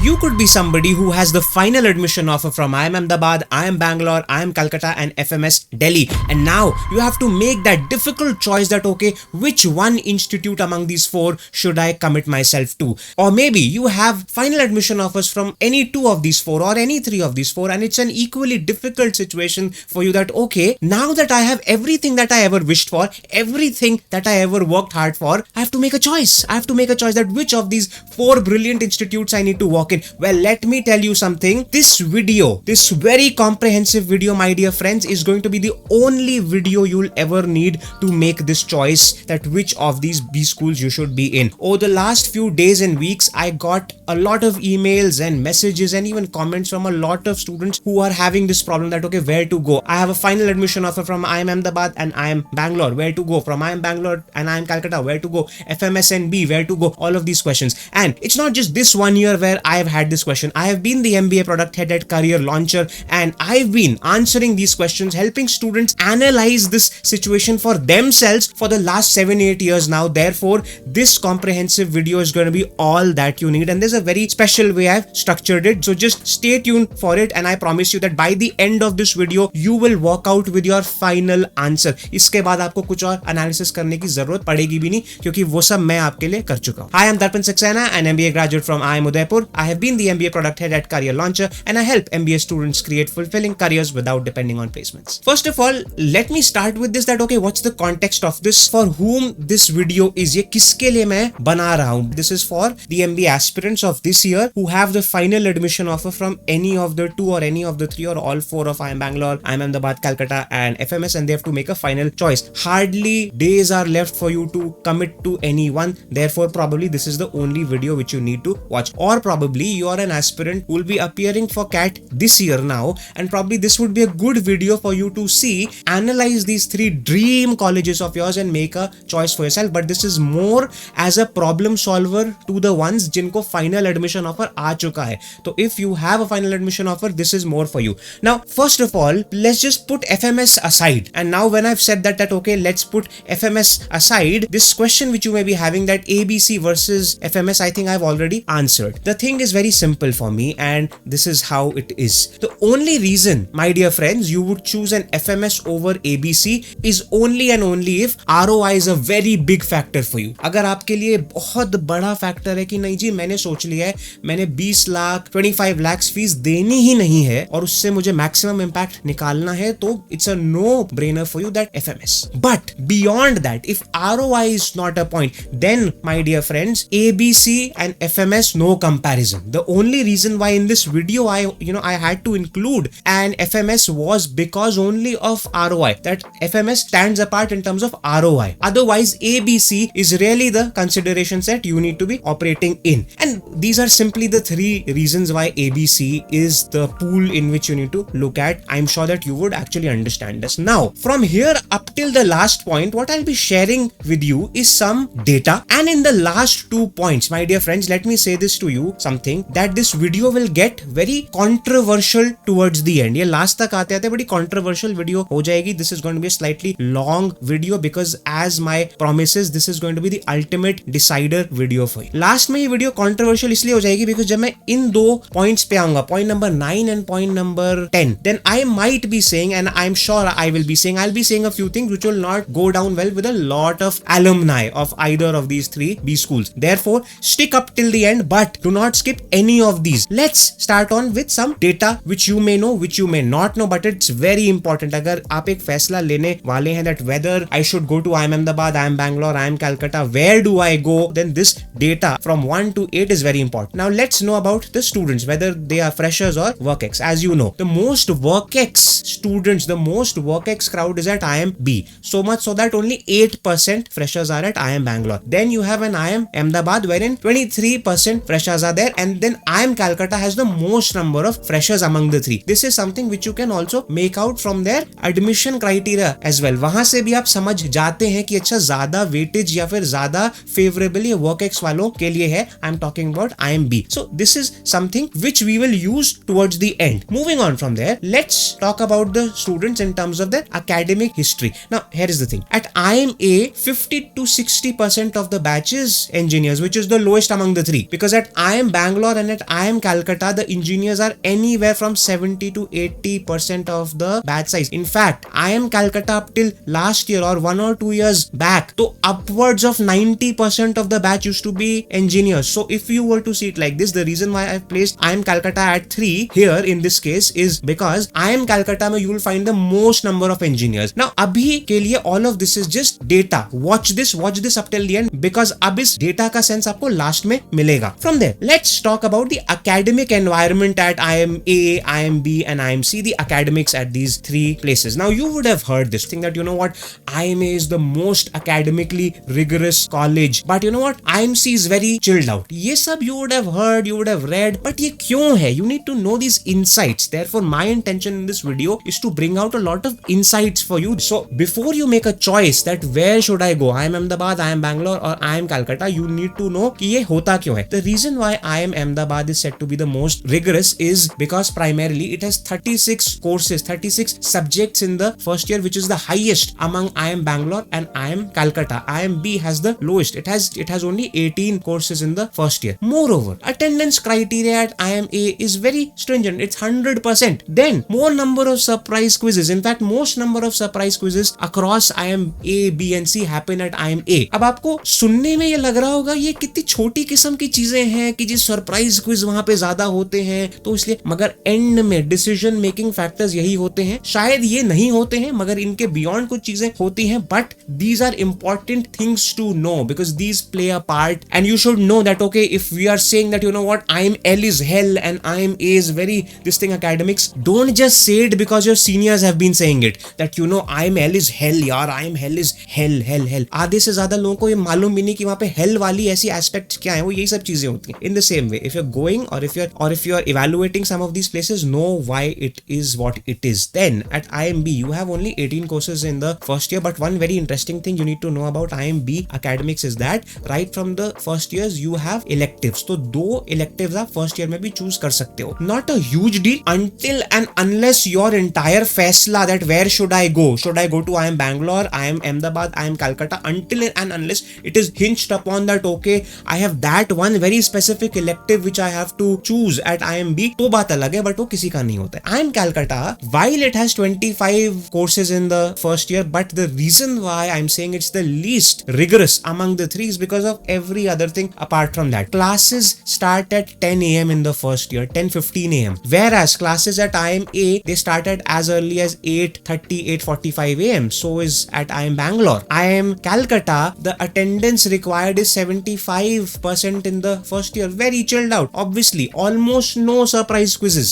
You could be somebody who has the final admission offer from IIM Ahmedabad, IIM Bangalore, IIM Calcutta and FMS Delhi, and now you have to make that difficult choice that okay, which one institute among these four should I commit myself to? Or maybe you have final admission offers from any two of these four or any three of these four, and it's an equally difficult situation for you that okay, now that I have everything that I ever wished for, everything that I ever worked hard for, I have to make a choice. I have to make a choice that which of these four brilliant institutes I need to walk in. Well, let me tell you something. This video, this very comprehensive video, my dear friends, is going to be the only video you'll ever need to make this choice that which of these B schools you should be in. Over the last few days and weeks, I got a lot of emails and messages and even comments from a lot of students who are having this problem that okay, where to go? I have a final admission offer from IIM Ahmedabad and IIM Bangalore, where to go? From IIM Bangalore and IIM Calcutta, where to go? FMSNB, where to go? All of these questions. And it's not just this 1 year where I have had this question. I have been the MBA product head at Career Launcher, and I've been answering these questions, helping students analyze this situation for themselves for the last 7-8 years now. Therefore, this comprehensive video is going to be all that you need, and there's a very special way I've structured it. So just stay tuned for it, and I promise you that by the end of this video, you will walk out with your final answer. इसके बाद आपको कुछ और analysis करने की जरूरत पड़ेगी भी नहीं, क्योंकि वो सब मैं आपके लिए कर चुका हूँ. Hi, I'm Darpan Saxena, an MBA graduate from IIM Udaipur. I have been the MBA product head at Career Launcher, and I help MBA students create fulfilling careers without depending on placements. First of all, let me start with this that okay, what's the context of this? For whom this video is? ये किसके लिए मैं बना रहा हूँ? This is for the MBA aspirants of this year who have the final admission offer from any of the two or any of the three or all four of IIM Bangalore, IIM Ahmedabad, Calcutta and FMS, and they have to make a final choice. Hardly days are left for you to commit to any one. Therefore, probably this is the only video which you need to watch. Or probably you are an aspirant who will be appearing for CAT this year now, and probably this would be a good video for you to see, analyze these three dream colleges of yours and make a choice for yourself. But this is more as a problem solver to the ones जिनको final admission offer आ चुका है. So if you have a final admission offer, this is more for you. Now, first of all, let's just put FMS aside. And now when I've said that okay, let's put FMS aside, this question which you may be having that ABC versus FMS, I think I've already answered. The thing is very simple for me, and this is how it is. The only reason, my dear friends, you would choose an FMS over ABC is only and only if ROI is a very big factor for you. अगर आपके लिए बहुत बड़ा factor है कि नहीं जी, मैंने सोच लिया है, मैंने 20 लाख 25 लाख फीस देनी ही नहीं है और उससे मुझे मैक्सिमम इंपैक्ट निकालना है, तो it's a no brainer for you that FMS. But beyond that, if ROI is not a point, then my dear friends, ABC and FMS, no comparison. The only reason why in this video I had to include an FMS was because only of ROI. That FMS stands apart in terms of ROI. Otherwise, ABC is really the consideration set you need to be operating in. And these are simply the three reasons why ABC is the pool in which you need to look at. I'm sure that you would actually understand this. Now, from here up till the last point, what I'll be sharing with you is some data. And in the last 2 points, my dear friends, let me say this to you, something that this video will get very controversial towards the end. ये last तक आते आते बड़ी controversial video हो जाएगी. This is going to be a slightly long video because as my promises, this is going to be the ultimate decider video for you. Last में ये video controversial इसलिए हो जाएगी because जब मैं इन दो points पे आऊंगा, point number 9 and point number 10, then I might be saying, and I'm sure I'll be saying a few things which will not go down well with a lot of alumni of either of these three B schools. Therefore, stick up till the end, but do not skip any of these. Let's start on with some data which you may know, which you may not know, but it's very important. अगर आप एक फैसला लेने वाले हैं that whether I should go to IIM Ahmedabad, IIM Bangalore, IIM Calcutta, where do I go, then this data from 1 to 8 is very important. Now let's know about the students, whether they are freshers or WorkX. As you know, the most WorkX students, the most WorkX crowd is at IIM B. So much so that only 8% freshers are at IIM Bangalore. Then you have an IIM Ahmedabad wherein 23% freshers are there, and then IIM Calcutta has the most number of freshers among the three. This is something which you can also make out from their admission criteria as well. वहां से भी आप समझ जाते हैं कि अच्छा ज्यादा वेटेज या फिर ज्यादा फेवरेबल ये WorkX वालों के लिए है. I am talking about IIM B. So this is something which we will use towards the end. Moving on from there, let's talk about the students in terms of their academic history. Now here is the thing. At IIM A, 50 to 60% of the batch is engineers, which is the lowest among the three, because at IIM Bangalore Bangalore and at IIM Calcutta, the engineers are anywhere from 70 to 80% of the batch size. In fact, IIM Calcutta up till last year or 1 or 2 years back, so upwards of 90% of the batch used to be engineers. So if you were to see it like this, the reason why I've placed IIM Calcutta at 3 here in this case is because IIM Calcutta mein you will find the most number of engineers. Now abhi ke liye all of this is just data. Watch this up till the end because ab is data ka sense aapko last mein milega. From there, let's talk about the academic environment at IIMA, IIMB and IIMC, the academics at these 3 places. Now you would have heard this thing that you know what, IIMA is the most academically rigorous college, but you know what, IIMC is very chilled out. Ye sab you would have heard, you would have read, but ye kyun hai? You need to know these insights. Therefore my intention in this video is to bring out a lot of insights for you. So before you make a choice that where should I go, IIM Ahmedabad, IIM Bangalore or IIM Calcutta, you need to know ki ye hota kyun hai. The reason why IIM Ahmedabad is said to be the most rigorous is because primarily it has 36 courses, 36 subjects in the first year, which is the highest among IIM Bangalore and IIM Calcutta. IIMB has the lowest. It has only 18 courses in the first year. Moreover, attendance criteria at IIMA is very stringent. It's 100%. Then more number of surprise quizzes. In fact, most number of surprise quizzes across IIMA, B and C happen at IIMA. अब आपको सुनने में ये लग रहा होगा ये कितनी छोटी किस्म की चीजें हैं कि जी सरप्राइज क्विज वहां पे ज्यादा होते हैं तो इसलिए, मगर एंड में डिसीजन मेकिंग फैक्टर्स यही होते हैं. शायद ये नहीं होते हैं मगर इनके बियॉन्ड कुछ चीजें होती हैं, but these are important things to know because these play a part and you should know that okay, if we are saying that you know what, IIML is hell and IIMA is very this thing academics, don't just say it because your seniors have been saying it that you know IIML is hell yaar, IIML is hell. आधे से ज्यादा लोगों को ये मालूम भी नहीं कि वहां पे hell वाली ऐसी एस्पेक्ट्स क्या है, वो यही सब चीजें होती हैं. In the same way, if you're going or if you're evaluating some of these places, know why it is what it is. Then at IIMB you have only 18 courses in the first year, but one very interesting thing you need to know about IIMB academics is that right from the first years you have electives. तो 2 electives आप first year में भी choose कर सकते हो. Not a huge deal until and unless your entire फैसला that where should I go to IIM Bangalore, IIM Ahmedabad, IIM Calcutta, until and unless it is hinged upon that okay, I have that one very specific elective which I have to choose at IIMB, तो बात अलग है, but वो किसी का नहीं होता है. IIM Calcutta, while it has 25 courses in the first year, but the reason why I'm saying it's the least rigorous among the 3 is because of every other thing apart from that. Classes start at 10 a.m. in the first year, 10:15 a.m. Whereas classes at IIMA, they started as early as 8:30, 8:45 a.m. So is at IIM Bangalore. IIM Calcutta, the attendance required is 75% in the first year. Very chilled out. Obviously, almost no surprise quizzes.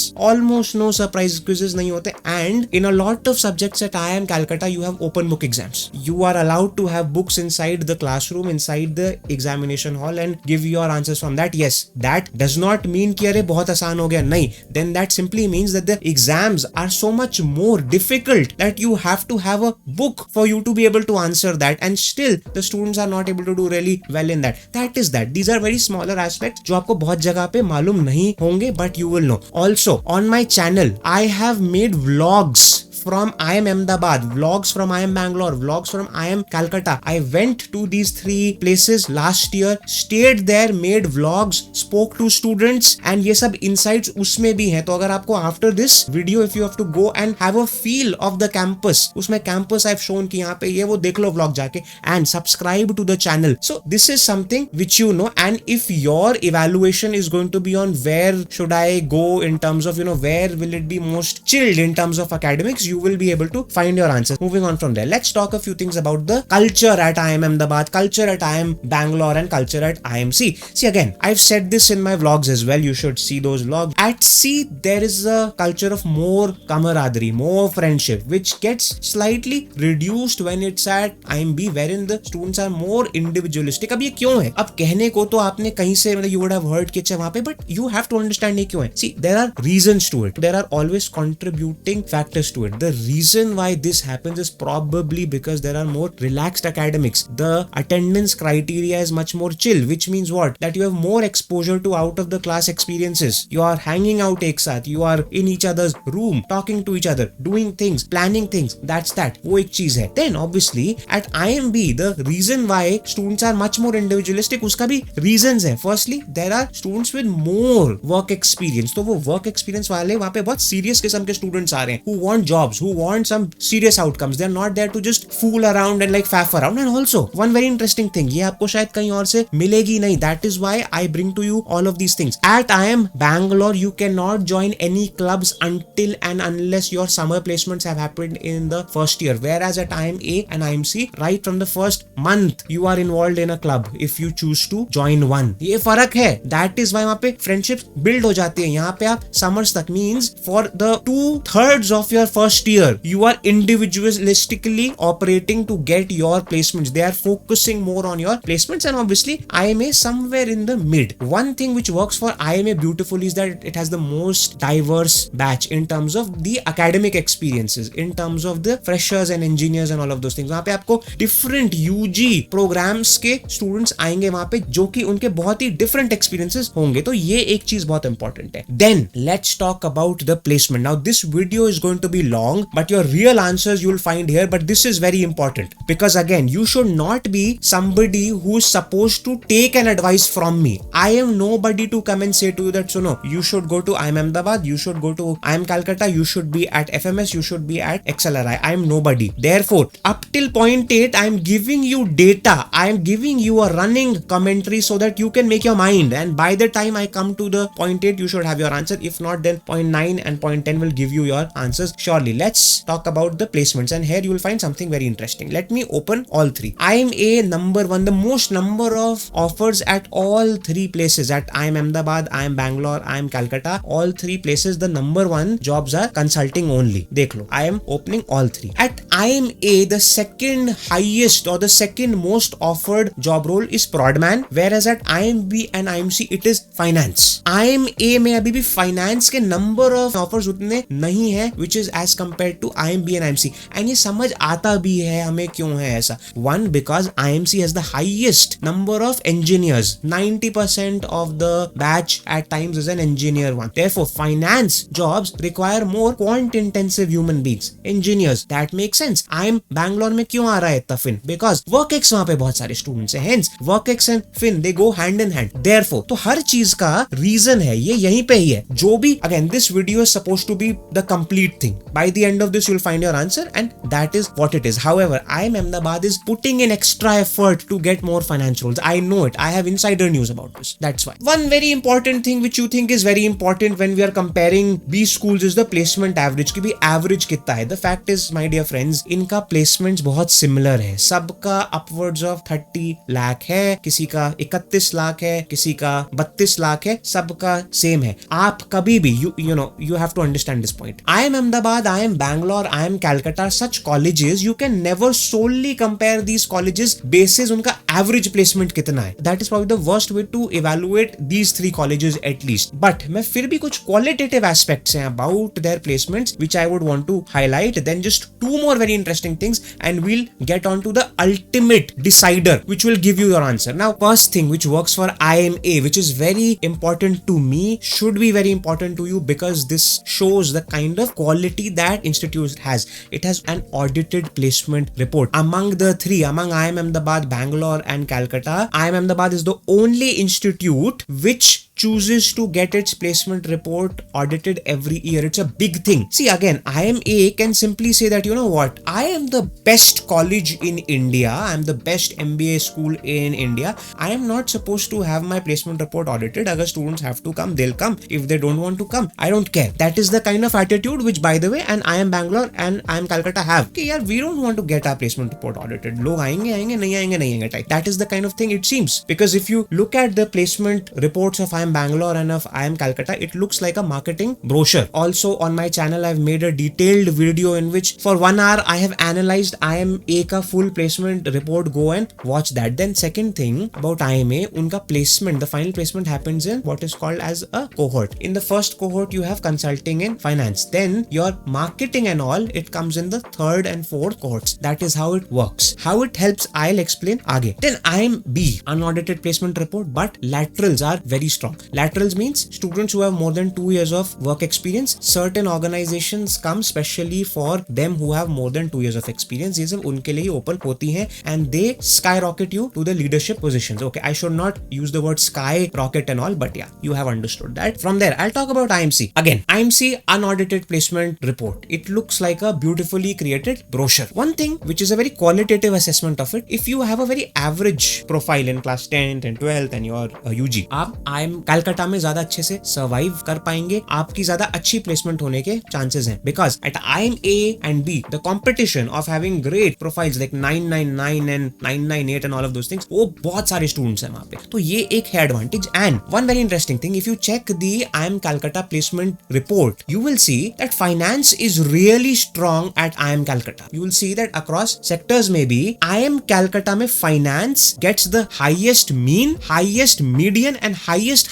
नहीं होते. And in a lot of subjects at IIM Calcutta, you have open book exams. You are allowed to have books inside the classroom, inside the examination hall and give your answers from that. Yes, that does not mean कि अरे बहुत आसान हो गया. नहीं. Then that simply means that the exams are so much more difficult that you have to have a book for you to be able to answer that, and still the students are not able to do really well in that. That is that. These are very smaller aspects जो आपको बहुत जगह पे मालूम नहीं होंगे, but you will know. Also, on my channel, I have made vlogs from IIM Ahmedabad, vlogs from IIM Bangalore, vlogs from IIM Calcutta. I went to these 3 places last year, stayed there, made vlogs, spoke to students, and ये सब insights उसमें भी हैं. तो अगर आपको after this video, if you have to go and have a feel of the campus, उसमें campus I've shown कि यहाँ पे ये वो देख लो vlog जाके, and subscribe to the channel. So this is something which you know, and if your evaluation is going to be on where should I go in terms of you know where will it be most chilled in terms of academics, you will be able to find your answers. Moving on from there, let's talk a few things about the culture at IIM Ahmedabad, culture at IIM Bangalore and culture at IIMC. See, again, I've said this in my vlogs as well. You should see those vlogs. At C, there is a culture of more camaraderie, more friendship, which gets slightly reduced when it's at IIMB, wherein the students are more individualistic. अब ये क्यों है? अब कहने को तो आपने कहीं से मतलब you would have heard कि वहाँ पे, but you have to understand ये क्यों है. See, there are reasons to it. There are always contributing factors to it. The The reason why this happens is probably because there are more relaxed academics. The attendance criteria is much more chill, which means what? That you have more exposure to out of the class experiences. You are hanging out एक साथ, you are in each other's room, talking to each other, doing things, planning things. That's that. वो एक चीज है. Then obviously at IMB the reason why students are much more individualistic, उसका भी reasons है. Firstly, there are students with more work experience. तो वो work experience वाले वहाँ पे बहुत serious किस्म के students आ रहे हैं, who want jobs, who want some serious outcomes. They are not there to just fool around and like faff around. And also one very interesting thing, ये आपको शायद कहीं और से मिलेगी नहीं. That is why I bring to you all of these things. At IIM Bangalore, you cannot join any clubs until and unless your summer placements have happened in the first year. Whereas at IIMA and IMC, right from the first month, you are involved in a club if you choose to join one. ये फर्क है. That is why वहाँ पे friendships build हो जाती है. यहाँ पे आप summers तक means for the 2/3 of your first year, you are individualistically operating to get your placements. They are focusing more on your placements, and obviously IMA somewhere in the mid. One thing which works for IMA beautifully is that it has the most diverse batch in terms of the academic experiences, in terms of the freshers and engineers and all of those things. वहाँ पे आपको different UG programs के students आएंगे वहाँ पे, जो कि उनके बहुत ही different experiences होंगे. तो ये एक चीज बहुत important है. Then let's talk about the placement. Now this video is going to be long, but your real answers you will find here. But this is very important because again, you should not be somebody who's supposed to take an advice from me. I am nobody to come and say to you that so no, you should go to IIM Ahmedabad, you should go to IIM Calcutta, you should be at FMS, you should be at XLRI. I am nobody. Therefore, up till point 8, I am giving you data. I am giving you a running commentary so that you can make your mind. And by the time I come to the point 8, you should have your answer. If not, then point 9 and point 10 will give you your answers surely. Let's talk about the placements, and here you will find something very interesting. Let me open all three. IIMA number 1, the most number of offers at all three places, at IIM Ahmedabad, IIM Bangalore, IIM Calcutta, all three places the number 1 jobs are consulting only. देख लो, I am opening all three. At IIMA, the second highest or the second most offered job role is Prodman, whereas at IIMB and IIMC it is finance. IIMA में अभी भी finance के number of offers उतने नहीं है, which is as compared to IIMB and IIMC. And ये समझ आता भी है हमें क्यों है ऐसा. One, because IIMC has the highest number of engineers. 90% of the batch at times is an engineer one. Therefore, finance jobs require more quant-intensive human beings, engineers. That makes sense. IIM Bangalore में क्यों आ रहा है इतना fin? Because WorkX वहाँ पे बहुत सारे students हैं. Hence, WorkX and Fin they go hand in hand. Therefore, तो हर चीज का reason है, ये यहीं पे ही है. जो भी, again, this video is supposed to be the complete thing. By the end of this, you'll find your answer, and that is what it is. However, IIM Ahmedabad is putting in extra effort to get more finance roles. I know it. I have insider news about this. That's why. One very important thing which you think is very important when we are comparing these schools is the placement average. कि भी average कितना है. The fact is, my dear friends, इनका placements बहुत similar है. सबका upwards of 30 lakh है, किसी का 31 लाख है, किसी का 32 लाख है, सबका same है. आप कभी भी, you have to understand this point. IIM Ahmedabad, IIM Bangalore, IIM Calcutta, such colleges, you can never solely compare these colleges basis उनका average placement कितना है. That is probably the worst way to evaluate these three colleges at least. But मैं फिर भी कुछ qualitative aspects हैं about their placements which I would want to highlight. Then just two more very interesting things and we'll get on to the ultimate decider which will give you your answer. Now, first thing which works for IIMA, which is very important to me, should be very important to you because this shows the kind of quality that institute has. It has an audited placement report. Among the three, among IIM Ahmedabad, Bangalore and Calcutta, IIM Ahmedabad is the only institute which chooses to get its placement report audited every year. It's a big thing. See, again, IIMA can simply say that, you know what, I am the best college in India, I am the best MBA school in India, I am not supposed to have my placement report audited. Agar students have to come, they'll come. If they don't want to come, I don't care. That is the kind of attitude which, by the way, and IIM Bangalore and IIM Calcutta have. Okay, yaar, we don't want to get our placement report audited. Log aayenge, nahi aayenge type. That is the kind of thing it seems. Because if you look at the placement reports of IIM IIM Bangalore and of IIM Calcutta, it looks like a marketing brochure. Also on my channel, I've made a detailed video in which for 1 hour I have analyzed IMA ka full placement report. Go and watch that. Then second thing about IMA, unka placement, the final placement happens in what is called as a cohort. In the first cohort, you have consulting and finance. Then your marketing and all, it comes in the third and fourth cohorts. That is how it works. How it helps, I'll explain aage. Then IMB, unaudited placement report, but laterals are very strong. Laterals means students who have more than 2 years of work experience. Certain organizations come specially for them who have more than 2 years of experience. ये सब उनके लिए open होती हैं and they skyrocket you to the leadership positions. Okay, I should not use the word skyrocket and all, but yeah, you have understood that. From there, I'll talk about IMC. Again, IMC unaudited placement report. It looks like a beautifully created brochure. One thing which is a very qualitative assessment of it, if you have a very average profile in class 10th and 12th and your UG, आप IIM Calcutta में ज्यादा अच्छे से survive कर पाएंगे, आपकी ज्यादा अच्छी placement होने के chances हैं. Because at IIM A and B, the competition of having great profiles like 999 and 998 and all of those things, वो बहुत सारे students हैं वहाँ पे. तो ये एक है advantage. And one very interesting thing, if you check the IIM Calcutta placement report, you will see that finance is really strong at IIM Calcutta. You will see that across sectors maybe IIM Calcutta में finance gets the highest mean, highest median and highest.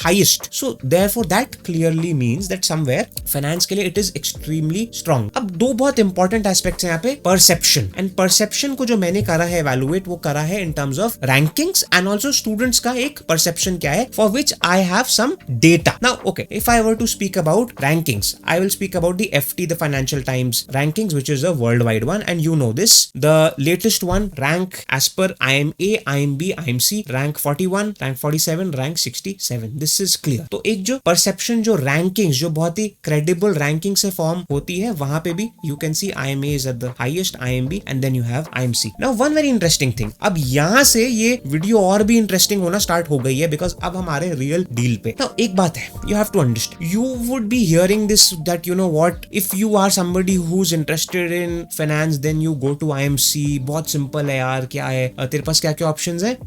So therefore that clearly means that somewhere finance के लिए it is extremely strong. अब दो बहुत important aspects हैं यहाँ पे, perception. And perception को जो मैंने करा है evaluate, वो करा है in terms of rankings and also students का एक perception क्या है, for which I have some data. Now okay, if I were to speak about rankings, I will speak about the FT, the Financial Times rankings, which is a worldwide one, and you know this. The latest one rank as per IMA, IMB, IMC, rank 41, rank 47, rank 67. This is clear. तो एक जो perception, जो rankings, जो बहुत ही credible ranking से form होती है, वहां पे भी you can see IMA is at the highest, IMB, and then you have IMC. Now one very interesting thing. अब यहाँ से ये वीडियो और भी इंटरेस्टिंग होना स्टार्ट हो गई है, बिकॉज अब हमारे रियल डील पे. Now एक बात है, you have to understand. You would be hearing this that you know what, if you are somebody who's interested in finance, then you go to IMC. बहुत सिंपल है यार, क्या है तेरे पास क्या क्या ऑप्शंस है?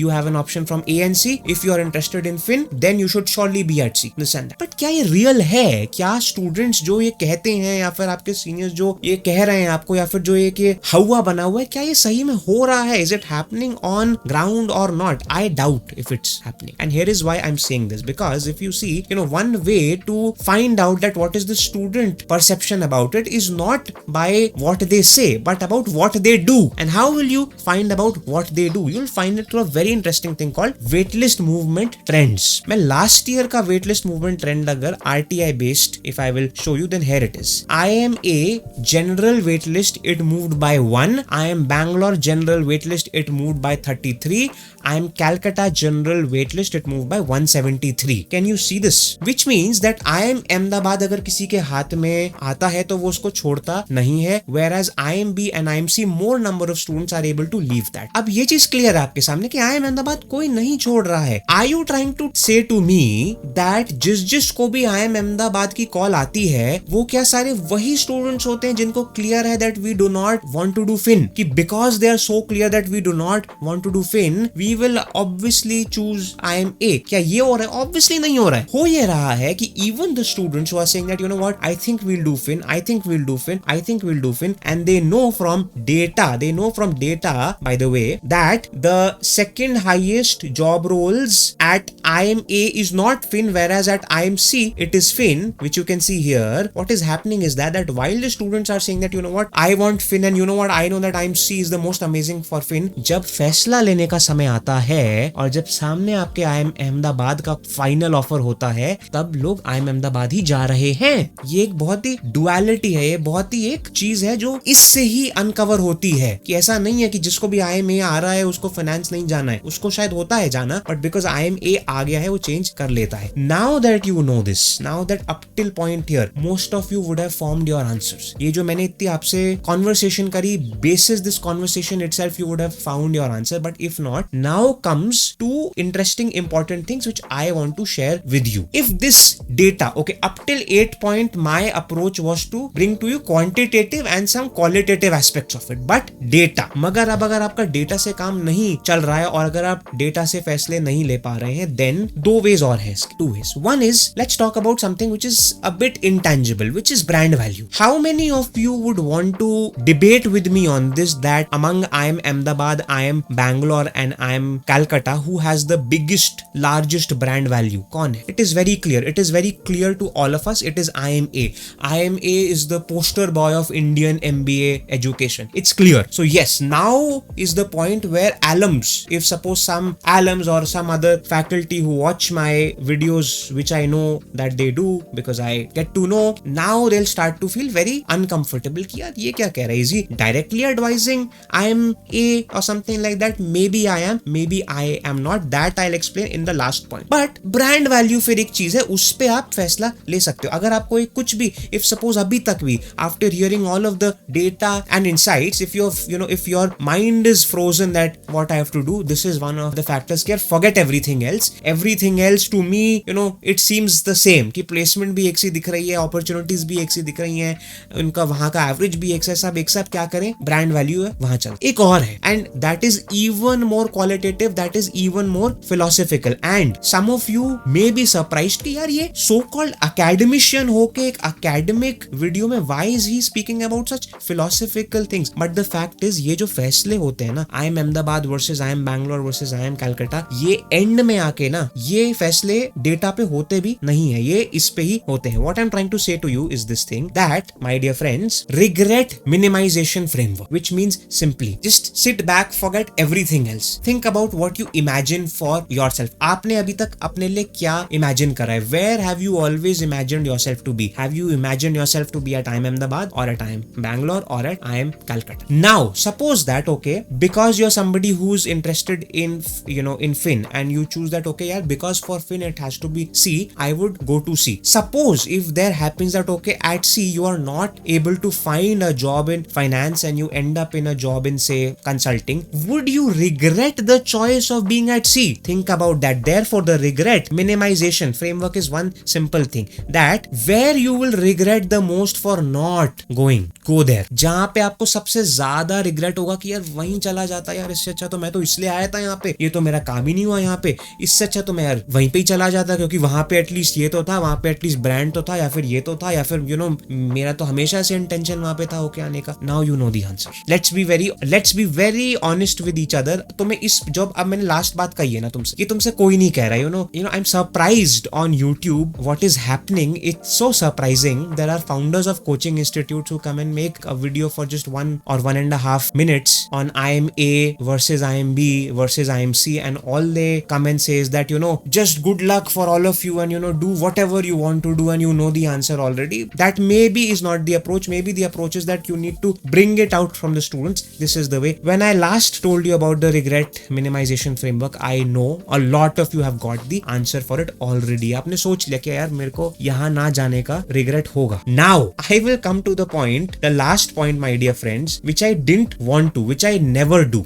You have an option from A and C. If you are interested in fin, then you should surely be at C. Understand that? But क्या ये रियल है? क्या स्टूडेंट्स जो ये कहते हैं या फिर आपके सीनियर्स जो ये कह रहे हैं आपको, या फिर जो ये कि हवा बना हुआ है, क्या ये सही में हो रहा है? Is it happening on ground or not? I doubt if it's happening. And here is why I'm saying this, because if you see, you know, one way to find out that what is the student perception about it is not by what they say, but about what they do. And how will you find about what they do? You'll find it through a very interesting thing called waitlist movement trends. मैं last year का waitlist movement trend अगर RTI based, if I will show you, then here it is. IMA general waitlist, it moved by 1. IIM Bangalore general waitlist, it moved by 33. IIM Calcutta general waitlist, it moved by 173. Can you see this? Which means that IIM Ahmedabad अगर किसी के हाथ में आता है तो वो उसको छोड़ता नहीं है, whereas IMB and IMC more number of students are able to leave that. अब ये चीज क्लियर है आपके सामने कि IIM Ahmedabad कोई नहीं छोड़ रहा है. Are you trying to say to me that जिस को भी IIM Ahmedabad की कॉल आती है वो क्या सारे वही स्टूडेंट्स होते हैं जिनको क्लियर है that we do not want to do fin, कि because they are so clear that we do not want to do fin, we will obviously choose IMA? क्या ये हो रहा है? Obviously नहीं हो रहा है. हो ये रहा है कि even the students who are saying that you know what, I think we'll do fin, I think we'll do fin, I think we'll do fin, and they know from data, by the way, that the second highest job roles at IMA is not fin, whereas at IMC it is fin, which you can see here. What is happening is that while the students are saying that you know what, I want fin, and you know what, I know that IMC is the most amazing for fin, जब फैसला लेने का समय आता है और जब सामने आपके IIM अहमदाबाद का फाइनल ऑफर होता है, तब लोग IIM अहमदाबाद ही जा रहे हैं. ये एक बहुत ही डुअलिटी है, ये बहुत ही एक चीज है जो इससे ही अनकवर होती है कि ऐसा नहीं है कि जिसको भी IIMA आ रहा है उसको फाइनेंस नहीं जाना है. उसको शायद होता है जाना, बट बिकॉज IIMA आ गया है वो चेंज कर लेता है. Now that you know this, now that up till point here most of you would have formed your answers. ये जो मैंने इतनी आपसे कॉन्वर्सेशन करी, basis this conversation itself you would have found your answer. But if not, now comes to interesting important things which I want to share with you. If this data, okay, up till 8 point my approach was to bring to you quantitative and some qualitative aspects of it, but data, मगर अब अगर आपका data से काम नहीं चल रहा है और अगर आप डेटा से फैसले नहीं ले पा रहे हैं, then दो वेज और है, two ways. One is, let's talk about something which is a bit intangible, which is brand value. How many of you would want to debate with me on this, that among IIM Ahmedabad, IIM Bangalore and IIM Calcutta, who has the biggest, largest brand value? कौन है? It is very clear. It is very clear to all of us. It is IIMA. IIMA is the poster boy of Indian MBA education. It's clear. So yes, now is the point where alums, if suppose some alums or some other faculty who watch my videos, which I know that they do because I get to know, now they'll start to feel very uncomfortable कि यार ये क्या कह रहा है? Is he directly advising I am A or something like that? Maybe I am, maybe I am not. That I'll explain in the last point. But brand value फिर एक चीज है, उस पे आप फैसला ले सकते हो. अगर आपको एक कुछ भी, if suppose अभी तक भी after hearing all of the data and insights, if if your mind is frozen that what I have to do, this is one of the factors. Care, forget everything else. Everything else to me, it seems the same. कि placement भी एक सी दिख रही है, opportunities भी एक सी दिख रही हैं, उनका वहां का एवरेज भी एक सा, एक साथ क्या करें, ब्रांड वैल्यू है, वहां चल. एक और है, and that is even more qualitative, that is even more philosophical. And some of you may be surprised कि यार ये सो कॉल्ड अकेडमिशियन होके एक अकेडमिक वीडियो में why is he speaking about such philosophical things. But the fact is, ये जो फैसले होते हैं ना, IIM Ahmedabad versus IIM Bangalore versus IIM Calcutta, ये एंड में आके ना, ये फैसले डेटा पे होते भी नहीं है, ये इस पे ही होते हैं. What I'm trying to say to you is this thing, that my dear friends, regret minimization framework, which means simply just sit back, forget everything else, think about what you imagine for yourself. आपने अभी तक अपने लिए क्या imagine करा है? Where have you always imagined yourself to be? Have you imagined yourself to be at IIM Ahmedabad or at IIM Bangalore or at IIM Calcutta? Now suppose that, okay, because you're somebody who's interested in in Fin, and you choose that, okay, yeah, because for Fin it has to be C, I would go to C. Suppose if there happens that, okay, at C you are not able to find a job in finance and you end up in a job in, say, consulting, would you regret the choice of being at C? Think about that. Therefore the regret minimization framework is one simple thing, that where you will regret the most for not going, go there. जहां पे आपको सबसे ज्यादा regret होगा कि यार वहीं चला जाता, यार इससे अच्छा तो मैं तो इसलिए आया था यहाँ पे, ये तो मेरा काम ही नहीं हुआ यहाँ पे, इससे अच्छा तो मैं यार वहीं पे ही चला जाता, क्योंकि वहां पे एटलीस्ट ये तो था, वहां पे एटलीस्ट ब्रांड तो था, या फिर ये तो था, या फिर मेरा तो हमेशा से इंटेंशन वहां पे था होके आने का. Now you know the answer. Let's be very honest with each other. तुम्हें इस जॉब, अब मैंने लास्ट बात कही है ना तुमसे, कि तुमसे कोई नहीं कह रहा, I am surprised on YouTube what is happening. It's so surprising. There are founders of coaching institutes who come and make a video for just 1 or 1.5 minutes on IIM A versus IIM B versus IIM C, and all they come and say is that just good luck for all of you, and do whatever you want to do, and you know the answer already. That maybe is not the approach. Maybe the approach is that you need to bring it out from the students. This is the way. When I last told you about the regret minimization framework, I know a lot of you have got the answer for it already. आपने सोच लिया कि यार मेरे को यहाँ ना जाने का regret होगा. Now I will come to the point, the last point, my dear friends, which I didn't want to, which I never do,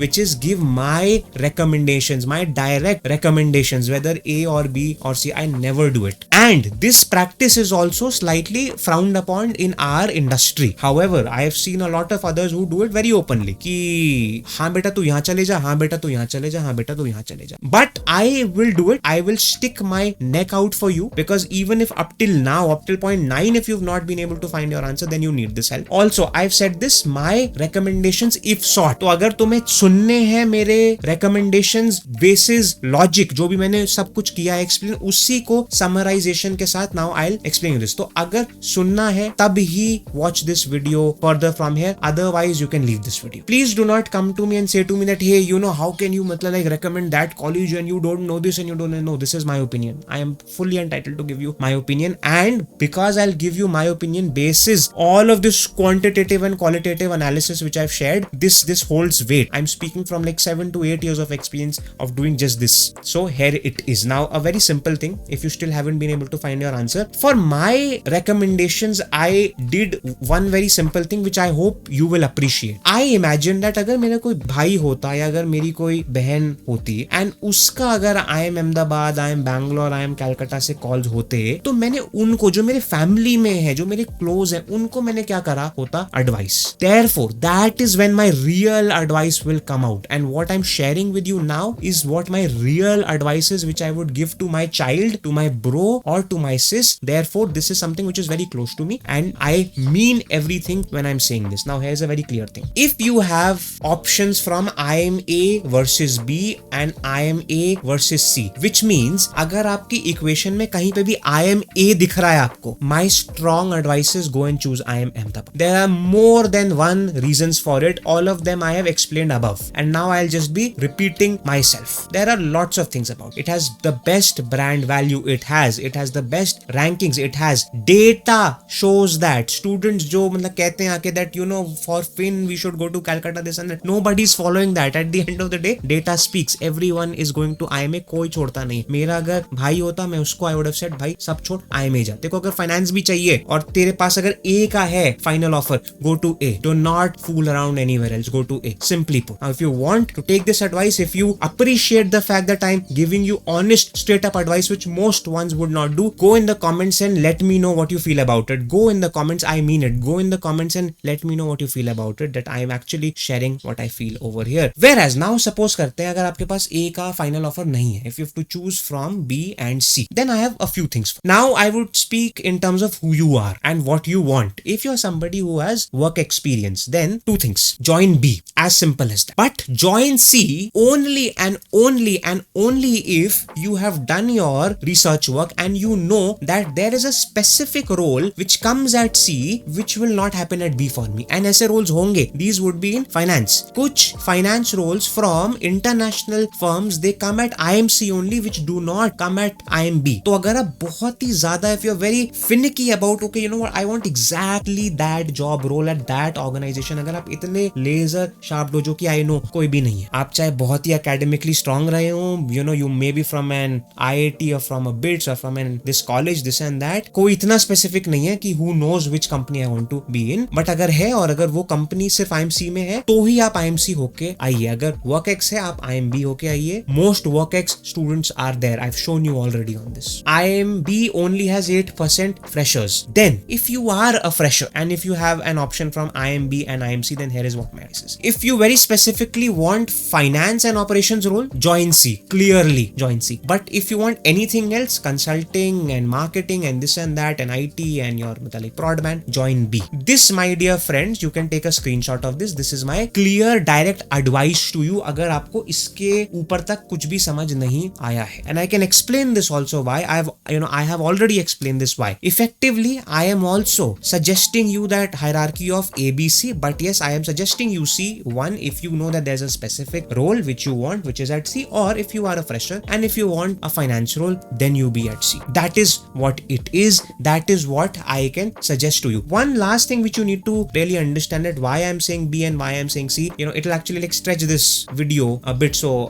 which is give my recommendations, my direct recommendations, whether A or B or C. I never do it, and this practice is also slightly frowned upon in our industry. However, I have seen a lot of others who do it very openly कि हाँ बेटा तू यहाँ चले जा, हाँ बेटा तू यहाँ चले जा, हाँ बेटा तू यहाँ चले जा. But I will do it. I will stick my neck out for you, because even if up till now, up till point 9, if you've not been able to find your answer, then you need this help. Also, I've said this, my recommendations if sought. तो अगर तुम्हें सुनने हैं मेरे recommendations basis logic, जो भी मैंने सब कुछ किया है explain, उसी को summarization के साथ now I'll explain you this. तो अगर सुनना है तब ही watch this video further from here. Otherwise, you can leave this video. Please do not come to me and say to me that, hey, how can you like recommend that college and you don't know this and you don't know. This is my opinion. I am fully entitled to give you my opinion, and because I'll give you my opinion basis all of this quantitative and qualitative analysis which I've shared, this holds weight. I'm speaking from like 7 to 8 years of experience of doing just this. So here it is. Now a very simple thing, if you still haven't been able to find your answer, for my recommendations I did one very simple thing which I hope you will appreciate. I imagine that अगर मेरा कोई भाई होता या अगर मेरी कोई बहन होती and उसका अगर IIM Ahmedabad, IIM Bangalore, IIM Calcutta से कॉल्स होते, तो मैंने उनको, जो मेरे फैमिली में है, जो मेरे क्लोज है, उनको मैंने क्या करा होता, advice. Therefore, that is when my real advice will come out, and what I'm sharing with you now is what my real advices which I would give to my child, to my bro or to my sis. Therefore this is something which is very close to me and I mean everything when I'm saying this. Now here's a very clear thing. If you have options from I am A versus B and I am A versus C, which means अगर आपकी equation में कहीं पे भी I am A दिख रहा है आपको, my strong advice is go and choose I am Ahmedabad. There are more than one reasons for it. All of them I have explained above and now I'll just be repeating myself. There are lots of things about it. It has the best brand value, it has the best rankings, it has data shows that students जो मतलब कहते हैं आके that you know for Fin we should go to Calcutta this and that, nobody is following that. At the end of the day data speaks. Everyone is going to IMA, कोई छोड़ता नहीं. मेरा अगर भाई होता मैं उसको I would have said भाई सब छोड़ IMA जा. देखो अगर फाइनेंस भी चाहिए और तेरे पास अगर A का है final offer, go to A. Do not fool around anywhere else. Go to A. Simply put. Now if you want to take this advice, if you appreciate the fact that I'm giving you honest straight up advice which most ones would not do, go in the comments and let me know what you feel about it. Go in the comments, I mean it. Go in the comments and let me know what you feel about it, that I am actually sharing what I feel over here. Whereas now suppose करते हैं अगर आपके पास A का final offer नहीं है, if you have to choose from B and C, then I have a few things. Now I would speak in terms of who you are and what you want. If you're somebody who has work experience, then two things. Join B. As simple as that. But join C only and only if you have done your research work and you know that there is a specific role which comes at C which will not happen at B for me. And ऐसे roles होंगे. These would be in finance. कुछ finance roles from international firms they come at IMC only which do not come at IMB. तो अगर आप बहुत ही ज़्यादा if you're very finicky about okay you know what I want exactly that job role at that organization, अगर आप इतने laser sharp हो जो कि I know कोई भी नहीं है. आप चाहे बहुत ही academically strong रहे हो, you know you may be from an IIT or from a BITS or from an this college this and that, कोई इतना specific नहीं है कि who knows which company I want to be in. But अगर है और अगर वो company सिर्फ IMC में है तो ही आप IMC होके आइए. अगर WorkX है आप IMB होके आइए. Most WorkX students are there. I've shown you already on this. IMB only has 8% freshers. Then if you are a fresher and if you have an option from IMB and IMC, then here is what my advice is. If you very specifically want finance and operations role, join C. Clearly join C. But if you want anything else, consulting and marketing and this and that and IT and your like broadband, join B. This my dear friends, you can take a screenshot of this. This is my clear direct advice to you अगर आपको इसके ऊपर तक कुछ भी समझ नहीं आया है. And I can explain this also why. I have already explained this why. Effectively, I am also suggesting you that hierarchy of ABC, but yes, I am suggesting you see one if you know that there's a specific role which you want which is at C, or if you are a fresher and if you want a finance role then you be at C. That is what it is. That is what I can suggest to you. One last thing which you need to really understand it why I'm saying B and why I'm saying C. You know it'll actually like stretch this video a bit, so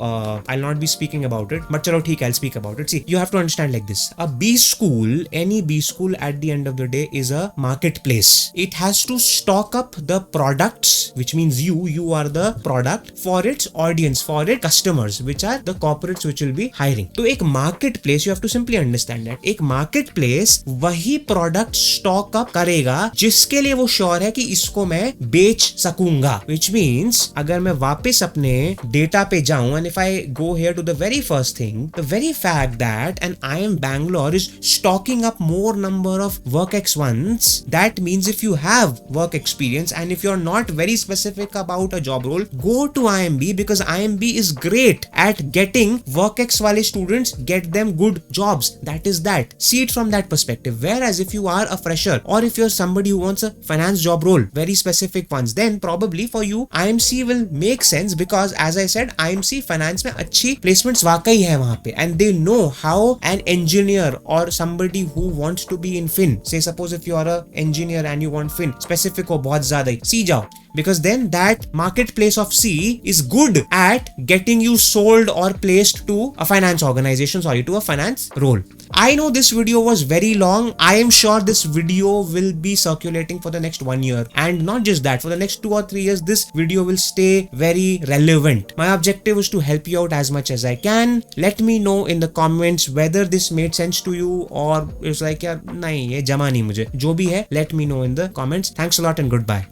I'll not be speaking about it, but chalo theek, I'll speak about it. See, you have to understand like this. A B school, any B school at the end of the day is a marketplace. It has to stock up the products, which means you are the product for its audience, for its customers, which are the corporates which will be hiring. तो एक marketplace, you have to simply understand that एक marketplace वही product stock up करेगा जिसके लिए वो sure है कि इसको मैं बेच सकूंगा. Which means अगर मैं वापस अपने data पे जाऊं and if I go here to the very first thing, the very fact that an IIM Bangalore is stocking up more number of WorkX ones, that means if you have work experience and if you're not very specific about a job role, go to IMB because IMB is great at getting WorkX wale students, get them good jobs. That is that. See it from that perspective. Whereas if you are a fresher or if you're somebody who wants a finance job role, very specific ones, then probably for you IMC will make sense because as I said, IMC finance में अच्छी placements वाकई है वहाँ पे and they know how an engineer or somebody who wants to be in Fin, say suppose if you are a engineer and you want Fin, specific हो बहुत ज़्यादा ही, सी जाओ. Because then that marketplace of C is good at getting you sold or placed to a finance organization, to a finance role. I know this video was very long. I am sure this video will be circulating for the next 1 year. And not just that, for the next 2 or 3 years, this video will stay very relevant. My objective is to help you out as much as I can. Let me know in the comments whether this made sense to you or it's like, yaar, nahi, ye jama nahi mujhe. Jo bhi hai, let me know in the comments. Thanks a lot and goodbye.